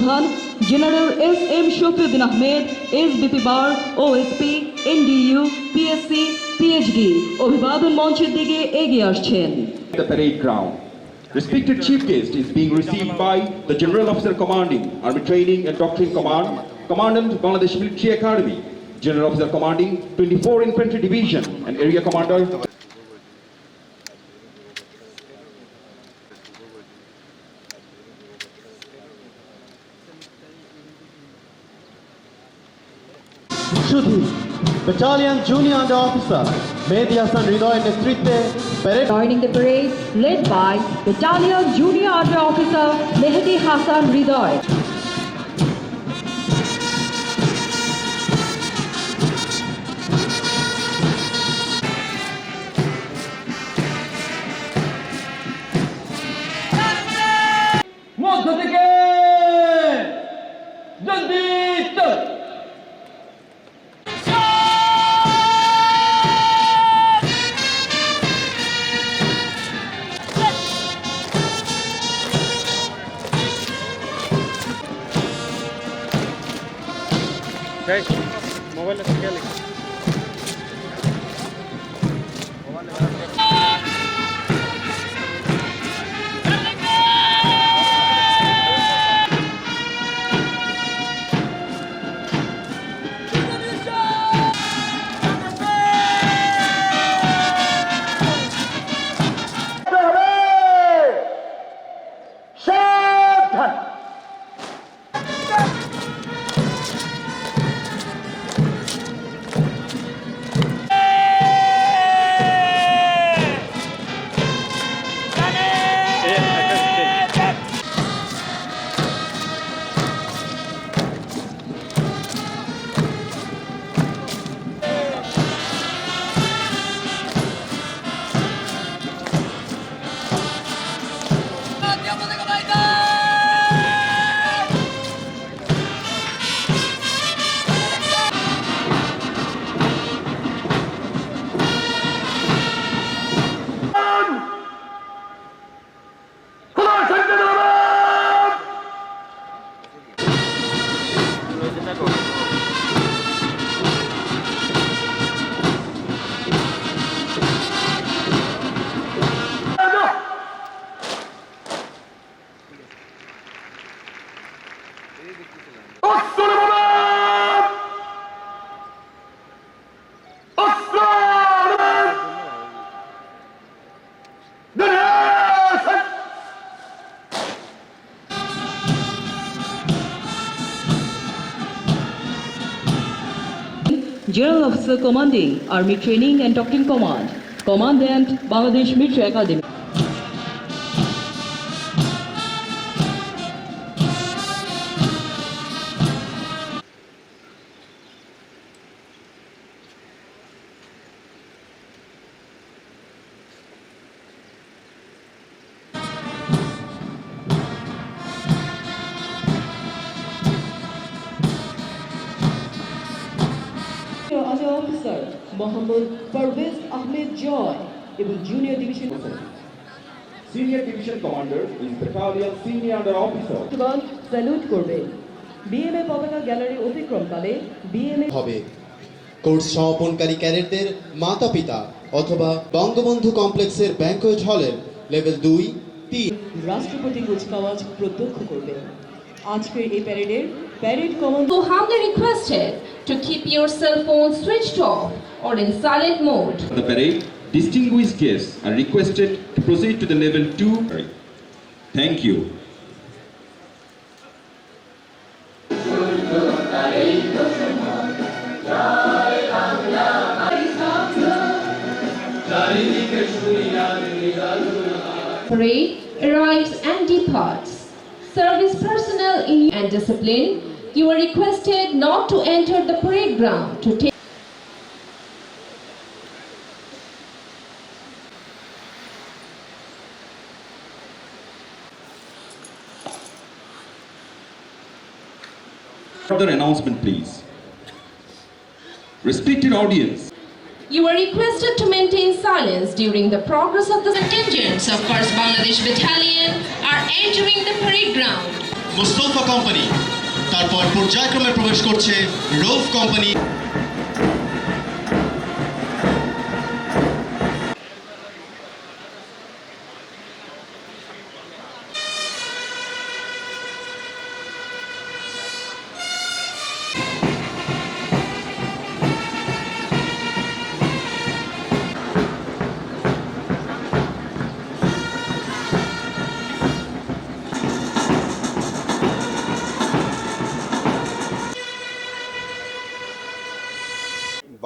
প্রধান general S M. Shafiuddin Ahmed, SBP bar, OSP, NDU, PSC, PhD অভিবাদন মঞ্চের দিকে এগিয়ে আসছেন। The parade ground. Respected chief guest is being received by the General Officer Commanding Army Training and Doctrine Command, Commandant Bangladesh Military Academy, General Officer Commanding 24 Infantry Division and Area Commander. Battalion Junior Under Officer Mehdi Hassan Ridoy নেতৃত্বে parade Joining the parade led by Battalion Junior Under Officer Mehdi Hassan Ridoy. মধ্য থেকে জলদিত মোবাইলে খেয়াল General Officer Commanding Army Training and Doctrine Command, Commandant Bangladesh Military Academy. Other officer Mohammad Parvez Ahmed Joy এবং Junior Division Senior Division Commander is Battalion Senior Under Officer. Salute করবে। BMA পতাকা gallery অতিক্রমকালে BMA হবে course সমাপনকারী ক্যাডেটদের মাতা-পিতা অথবা বঙ্গবন্ধু কমপ্লেক্সের banquet হলের level 2, 3 রাষ্ট্রপতি কুচকাওয়াজ প্রত্যক্ষ করবে। আজকের এই প্যারেডের parade commander So humbly requested to keep your cell phone switched off or in silent mode. The parade, distinguished guests are requested to proceed to the level 2. Thank you. Parade arrives and departs. Service personnel in and discipline, you are requested not to enter the parade ground to take Further announcement, please. Respected audience, You are requested to maintain silence during the progress of the contingents of 1st Bangladesh Battalion are entering the parade ground. Mustafa company, তারপর পর্যায়ক্রমে প্রবেশ করছে Rauf company.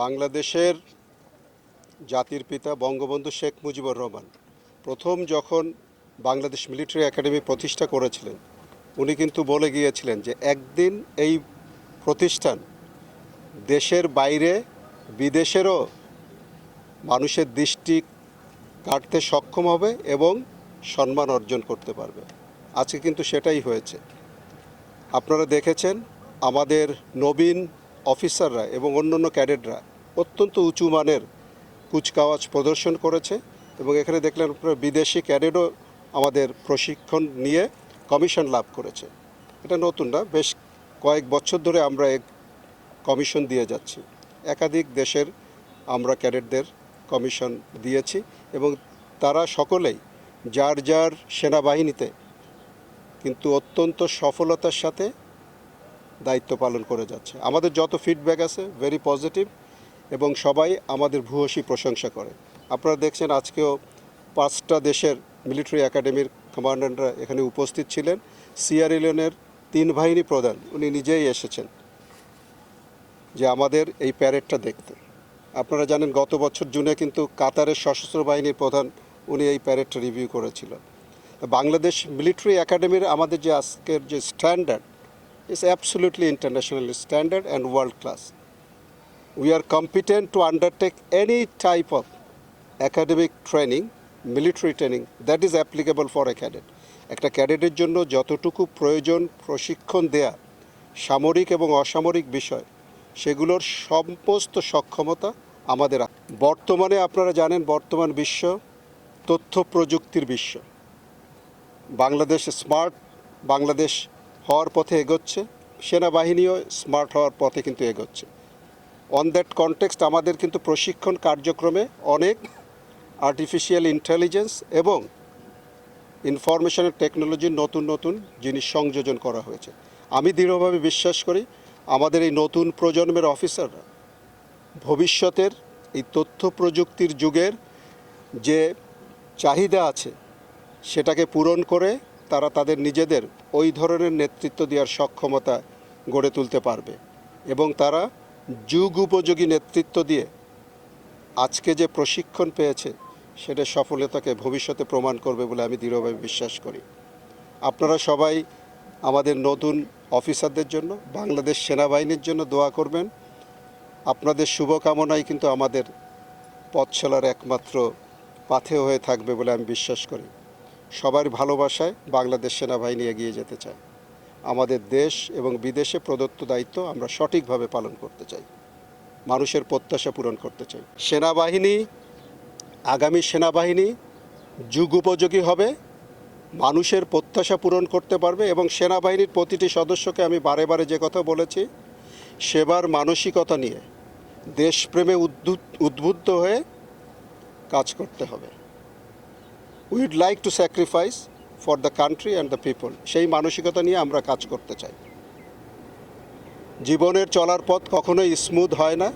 বাংলাদেশের জাতির পিতা বঙ্গবন্ধু শেখ মুজিবুর রহমান প্রথম যখন Bangladesh military academy প্রতিষ্ঠা করেছিলেন, উনি কিন্তু বলে গিয়েছিলেন যে একদিন এই প্রতিষ্ঠান দেশের বাইরে বিদেশেরও মানুষের দৃষ্টি কাটতে সক্ষম হবে এবং সম্মান অর্জন করতে পারবে। আজকে কিন্তু সেটাই হয়েছে। আপনারা দেখেছেন আমাদের নবীন অফিসাররা এবং অন্যান্য ক্যাডেটরা অত্যন্ত উঁচু মানের কুচকাওয়াজ প্রদর্শন করেছে এবং এখানে দেখলেন আপনারা বিদেশি ক্যাডেটও আমাদের প্রশিক্ষণ নিয়ে কমিশন লাভ করেছে। এটা নতুন না, বেশ কয়েক বছর ধরে আমরা এক কমিশন দিয়ে যাচ্ছি। একাধিক দেশের আমরা ক্যাডেটদের কমিশন দিয়েছি এবং তারা সকলেই যার যার সেনাবাহিনীতে কিন্তু অত্যন্ত সফলতার সাথে দায়িত্ব পালন করে যাচ্ছে। আমাদের যত ফিডব্যাক আছে ভেরি পজিটিভ এবং সবাই আমাদের ভূয়সী প্রশংসা করে। আপনারা দেখছেন আজকেও 5টা দেশের মিলিটারি একাডেমির কমান্ডাররা এখানে উপস্থিত ছিলেন। সিয়েরা লিওনের 3 বাহিনী প্রধান উনি নিজেই এসেছেন যে আমাদের এই প্যারেডটা দেখতে। আপনারা জানেন গত বছর জুনে কিন্তু কাতারের সশস্ত্র বাহিনীর প্রধান উনি এই প্যারেডটা রিভিউ করেছিলেন। বাংলাদেশ মিলিটারি একাডেমির আমাদের যে আজকের যে standard is absolutely international standard and world class. We are competent to undertake any type of academic training, military training that is applicable for a cadet. একটা ক্যাডেটের জন্য যতটুকু প্রয়োজন প্রশিক্ষণ দেয়া সামরিক এবং অসামরিক বিষয় সেগুলোর সমস্ত সক্ষমতা আমাদের। বর্তমানে আপনারা জানেন বর্তমান বিশ্ব তথ্য প্রযুক্তির বিশ্ব। বাংলাদেশ স্মার্ট বাংলাদেশ হওয়ার পথে এগোচ্ছে, সেনাবাহিনীও স্মার্ট হওয়ার পথে কিন্তু এগোচ্ছে। অন দ্যাট কনটেক্সট আমাদের কিন্তু প্রশিক্ষণ কার্যক্রমে অনেক আর্টিফিশিয়াল ইন্টেলিজেন্স এবং ইনফরমেশন টেকনোলজির নতুন নতুন জিনিস সংযোজন করা হয়েছে। আমি দৃঢ়ভাবে বিশ্বাস করি আমাদের এই নতুন প্রজন্মের অফিসাররা ভবিষ্যতের এই তথ্য প্রযুক্তির যুগের যে চাহিদা আছে সেটাকে পূরণ করে তারা তাদের নিজেদের ওই ধরনের নেতৃত্ব দেওয়ার সক্ষমতা গড়ে তুলতে পারবে এবং তারা যুগ উপযোগী নেতৃত্ব দিয়ে আজকে যে প্রশিক্ষণ পেয়েছে সেটা সফলতাকে ভবিষ্যতে প্রমাণ করবে বলে আমি দৃঢ়ভাবে বিশ্বাস করি। আপনারা সবাই আমাদের নতুন অফিসারদের জন্য, বাংলাদেশ সেনাবাহিনীর জন্য দোয়া করবেন। আপনাদের শুভকামনাই কিন্তু আমাদের পথ চলার একমাত্র পাথেয় হয়ে থাকবে বলে আমি বিশ্বাস করি। সবার ভালোবাসায় বাংলাদেশ সেনাবাহিনী এগিয়ে যেতে চায়। আমাদের দেশ এবং বিদেশে প্রদত্ত দায়িত্ব আমরা সঠিকভাবে পালন করতে চাই, মানুষের প্রত্যাশা পূরণ করতে চাই। সেনাবাহিনী, আগামী সেনাবাহিনী যুগ উপযোগী হবে, মানুষের প্রত্যাশা পূরণ করতে পারবে এবং সেনাবাহিনীর প্রতিটি সদস্যকে আমি বারে বারে যে কথা বলেছি, সেবার মানসিকতা নিয়ে দেশপ্রেমে উদ্বুদ্ধ হয়ে কাজ করতে হবে। Weed like to sacrifice for the country and the people, সেই মানসিকতা নিয়ে আমরা কাজ করতে চাই। জীবনের চলার পথ কখনোই স্মুথ হয় না,